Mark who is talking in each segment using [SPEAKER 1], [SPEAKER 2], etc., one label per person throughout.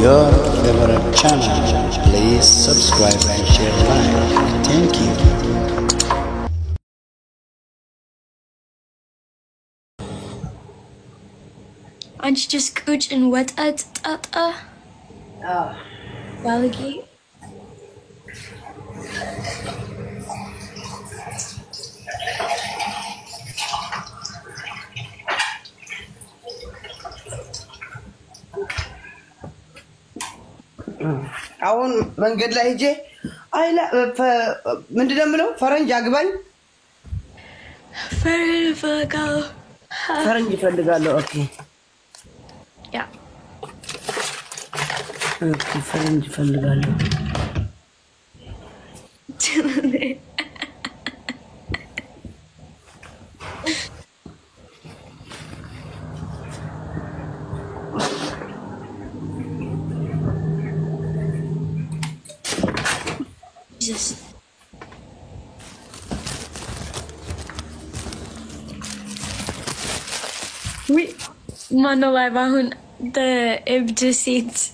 [SPEAKER 1] Your favorite channel. Please subscribe and share like. Thank you.
[SPEAKER 2] Aren't you just gooch and wet at Delegate?
[SPEAKER 3] አሁን መንገድ ላይ ሄጄ አይላ ምንድነው የምለው ፈረንጅ አግባኝ ፈረንጅ እፈልጋለሁ ኦኬ
[SPEAKER 2] ያ
[SPEAKER 3] ኦኬ ፈረንጅ እፈልጋለሁ
[SPEAKER 2] Jesus. We Mano live on the ibd seats.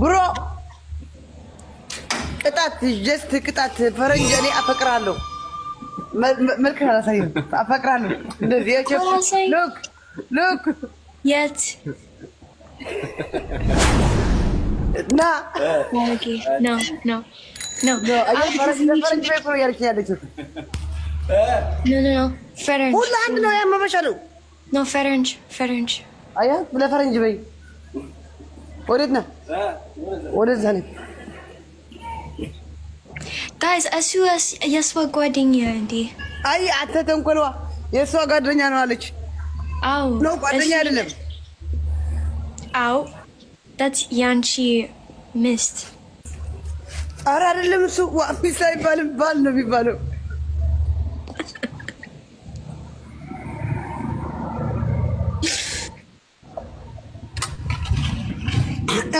[SPEAKER 3] Bro ቅጣት just ቅጣት ፈረንጅ እኔ አፈቅራለሁ መልክ አላሳይም አፈቅራለሁ እንደዚህ look
[SPEAKER 2] Yet.
[SPEAKER 3] ና
[SPEAKER 2] Okay. No.
[SPEAKER 3] ፈረንጅ ቤት ያለች ያለችው
[SPEAKER 2] No. French.
[SPEAKER 3] ሁሉ አንድ ነው ያመመሻለው
[SPEAKER 2] No, French.
[SPEAKER 3] አያ ለፈረንጅ በይ ወዴት ነህ ወደዛ ነኝ
[SPEAKER 2] Guys, SUS yaswa ጓደኛ እንዴ
[SPEAKER 3] አይ አንተ ተንኮልዋ የሷ ጓደኛ ነው አለች
[SPEAKER 2] አው
[SPEAKER 3] ነው ጓደኛ አይደለም
[SPEAKER 2] አው that's Yanchi missed
[SPEAKER 3] ኧረ አይደለም እሱ ዋፒስ አይባልም ባል ነው የሚባለው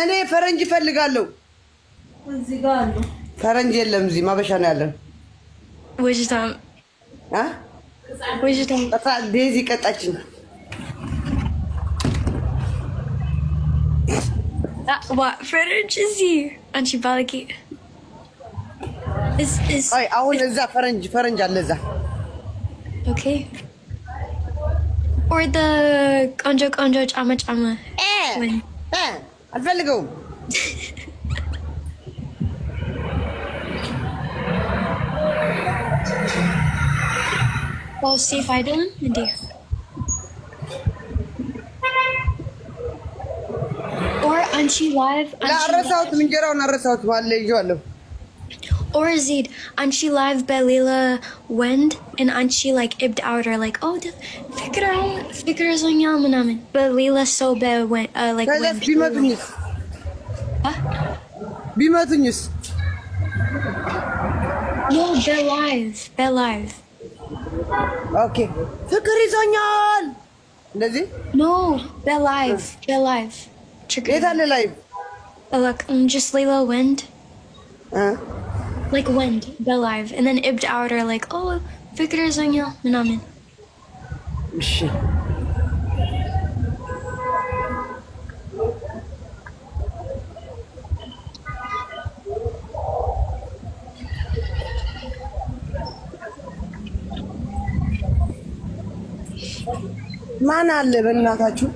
[SPEAKER 3] እኔ ፈረንጅ እፈልጋለሁ እዚህ ጋር አሉ ፈረንጅ የለም እዚህ ማበሻ ነው ያለው
[SPEAKER 2] Wisdom.
[SPEAKER 3] ዴዚ ቀጣችን
[SPEAKER 2] What French is he? Anchi balaki. Is
[SPEAKER 3] አይ አሁን እዛ ፈረንጅ አለ እዛ
[SPEAKER 2] okay. Or the konjo chama.
[SPEAKER 3] አልፈልገውም
[SPEAKER 2] Oh, safe idol? Hindi. Or Anchi live.
[SPEAKER 3] لا رساوت من جراونا رساوت والله يجوالو
[SPEAKER 2] Or Zid, Anchi live Belila Wend and Anchi like ibd out or like oh the fikras on yamanamin. Belila so be when like
[SPEAKER 3] كذا بيماتونيس بيماتونيس
[SPEAKER 2] No, they're live.
[SPEAKER 3] اوكي فكر يزونيال እንደዚህ
[SPEAKER 2] No, they're live.
[SPEAKER 3] የት አለ ላይቭ
[SPEAKER 2] Look, just Layla Wind. Like Wind, they're live. And then Ibd Outer like, oh, fikras on ya, manamin.
[SPEAKER 3] እሺ ማን አለ በእናታችሁ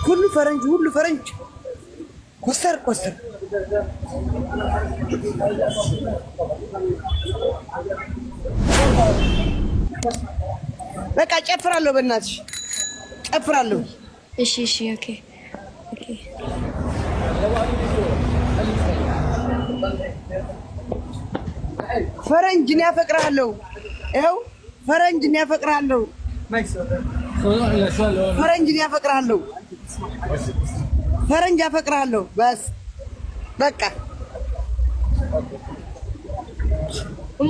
[SPEAKER 3] ሁሉ ፈረንጅ ኮስተር በቃ ጨፍራለሁ በእናትሽ ጨፍራለሁ
[SPEAKER 2] እሺ okay
[SPEAKER 3] ፈረንጅን ያፈቅራለሁ ይኸው ፈረንጅን ያፈቅራለሁ ፈረንጅ ያፈቅራለሁ በቃ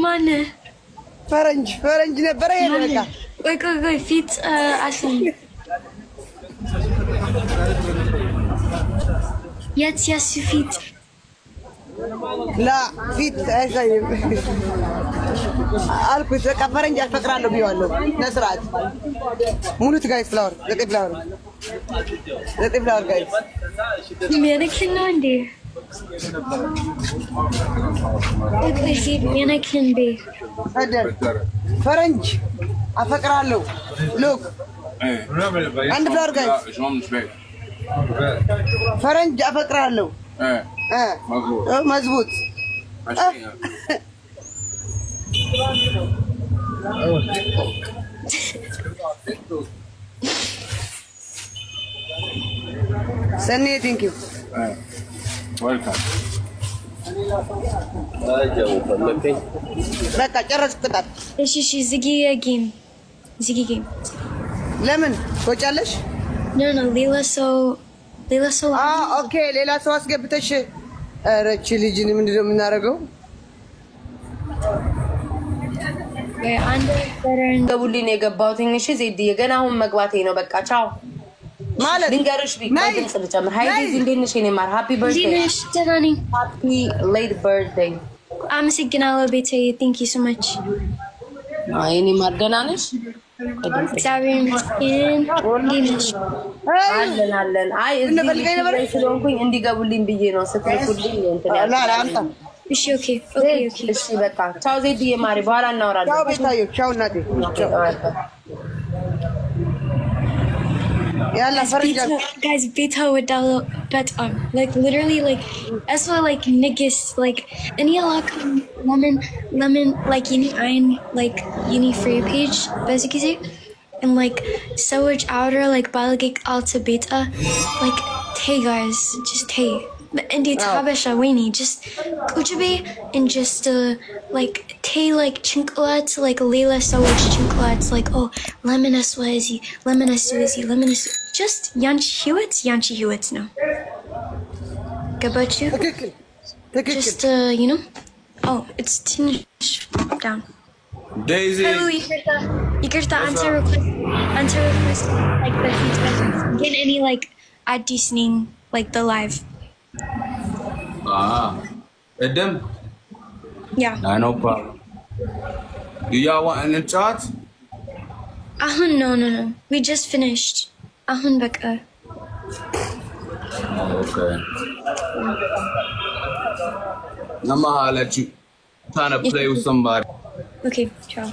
[SPEAKER 2] ማን
[SPEAKER 3] ፈረንጅ ነበር ይሄ በቃ
[SPEAKER 2] ቆይ ፊት አስኝ የስ ፊት
[SPEAKER 3] لا ፊት አይሳይም አልኩት በቃ ፈረንጅ አፈቅራለሁ ቢዋለሁ ለስርዓት ሙሉት ጋይስ ፍላወር ዘጠኝ ፍላወር ጋይስ
[SPEAKER 2] ሚያነክሽና እንዴ እሺ ሚያነክሽን ቤ
[SPEAKER 3] አደር ፈረንጅ አፈቅራለሁ ሉክ አንድ ፍላወር ጋይስ ፈረንጅ አፈቅራለሁ مظبوط سني ثانك يو
[SPEAKER 4] ويلكم
[SPEAKER 3] በቃ ጨረስኩ ቅጣት
[SPEAKER 2] እሺ ዝጊ ጌም
[SPEAKER 3] ለምን ትወጫለሽ
[SPEAKER 2] ኖ ሌላ ሰው
[SPEAKER 3] ኦኬ ሌላ ሰው አስገብተሽ ረቺ ልጅን ምንድነው የምናደርገው
[SPEAKER 2] አንድ ፈረንጅ
[SPEAKER 5] ገቡልኝ ነው የገባሁት እሺ ዜድዬ ገና አሁን መግባቴ ነው በቃ ቻው
[SPEAKER 3] ማለት
[SPEAKER 5] ልንገርሽ ቢቀጥል ልጨምር ሃይ ዜድ እንዴት ነሽ የኔ ማር ሃፒ በርዝዴይ
[SPEAKER 2] ደናኒ
[SPEAKER 5] ሃፒ ሌት በርዝዴይ
[SPEAKER 2] አመሰግናለሁ ቤቴ ቴንክ ዩ ሶ ማች
[SPEAKER 5] የኔ ማር ደህና ነሽ
[SPEAKER 2] እግዚአብሔር ይመስገን
[SPEAKER 5] አለን አይ እዚህ ስለሆንኩኝ እንዲገቡልኝ ብዬ ነው ስትልኩልኝ እንትን ያለው
[SPEAKER 2] እሺ ኦኬ
[SPEAKER 5] እሺ በቃ ቻው ዜድዬ ማሪ በኋላ እናወራለን
[SPEAKER 3] ቻው ቤታዮ ቻው እናቴ ያላ ፈረንጅ
[SPEAKER 2] guys beta without betam like literally like as well like niggas like any like lemon like like free page basically and like sewage outer like balagik alta beta like hey guys just hey and it's habesha weenie just kuchibe and just like tay like chinklats like Layla sewage chinklats like oh lemon aswazi just Yanchi Hewitts now. Got you? Just you know. Oh, it's down.
[SPEAKER 4] Daisy.
[SPEAKER 2] Oh, you get the answer request like the feedback. Get any like auditioning like the live.
[SPEAKER 4] Them.
[SPEAKER 2] Yeah.
[SPEAKER 4] No problem. Do y'all want in the chat?
[SPEAKER 2] No. We just finished. Baka.
[SPEAKER 4] Okay. I'ma let you trying to play with somebody.
[SPEAKER 2] Okay, ciao.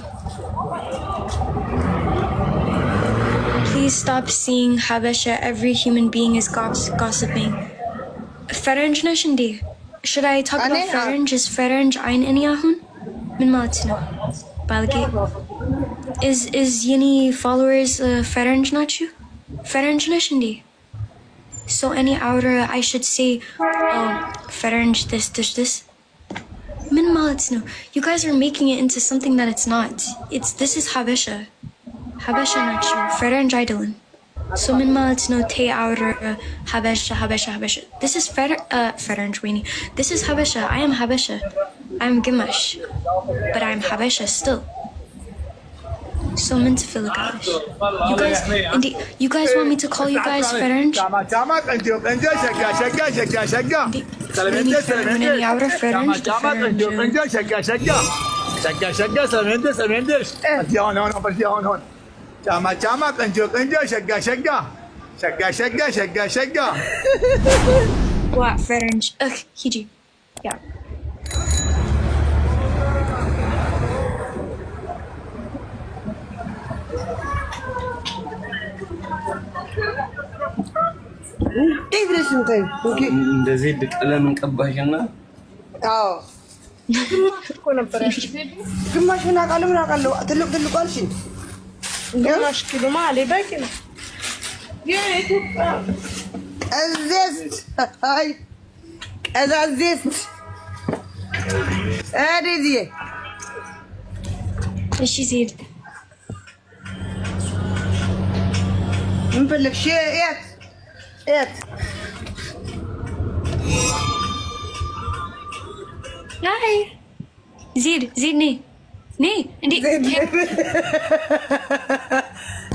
[SPEAKER 2] Please stop seeing Habesha. Every human being is gossiping. Ferenj nashindi. Should I talk about Ferenj? Is Ferenj ein Iniahun? Min Malatina. Balgi. Is Yini followers Ferenj not you? Ferenj nashindi. So any outer I should say, oh, Ferenj this. Min Malatina. You guys are making it into something that it's not. This is Habesha. Habesha not you. Ferenj idolin. So min Malatina te outer Habesha. This is Ferenj weenie. This is Habesha. I am Habesha. I'm Gimash. But I'm Habesha still. So meant to feel guys. You guys want me to call you guys Ferenj? What Ferenj? Hiji. Yeah.
[SPEAKER 4] እንደዚህ ቀለም እንቀባሽና
[SPEAKER 3] ግማሹን አውቃለሁ ትልቁ አልሽኝ ግማሽ ኪሎ ማለት በቂ ነው ቀዛዝት አዲዚ
[SPEAKER 2] እሺ ዜድ
[SPEAKER 3] ምን ፈለግሽ ايت
[SPEAKER 2] هاي زيدني Nee, in die.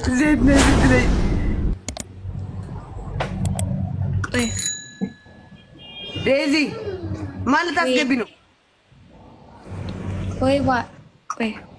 [SPEAKER 3] زيد نزيد
[SPEAKER 2] Wait.
[SPEAKER 3] ديزي ما لا تسجبينه
[SPEAKER 2] Wait, what? Wait.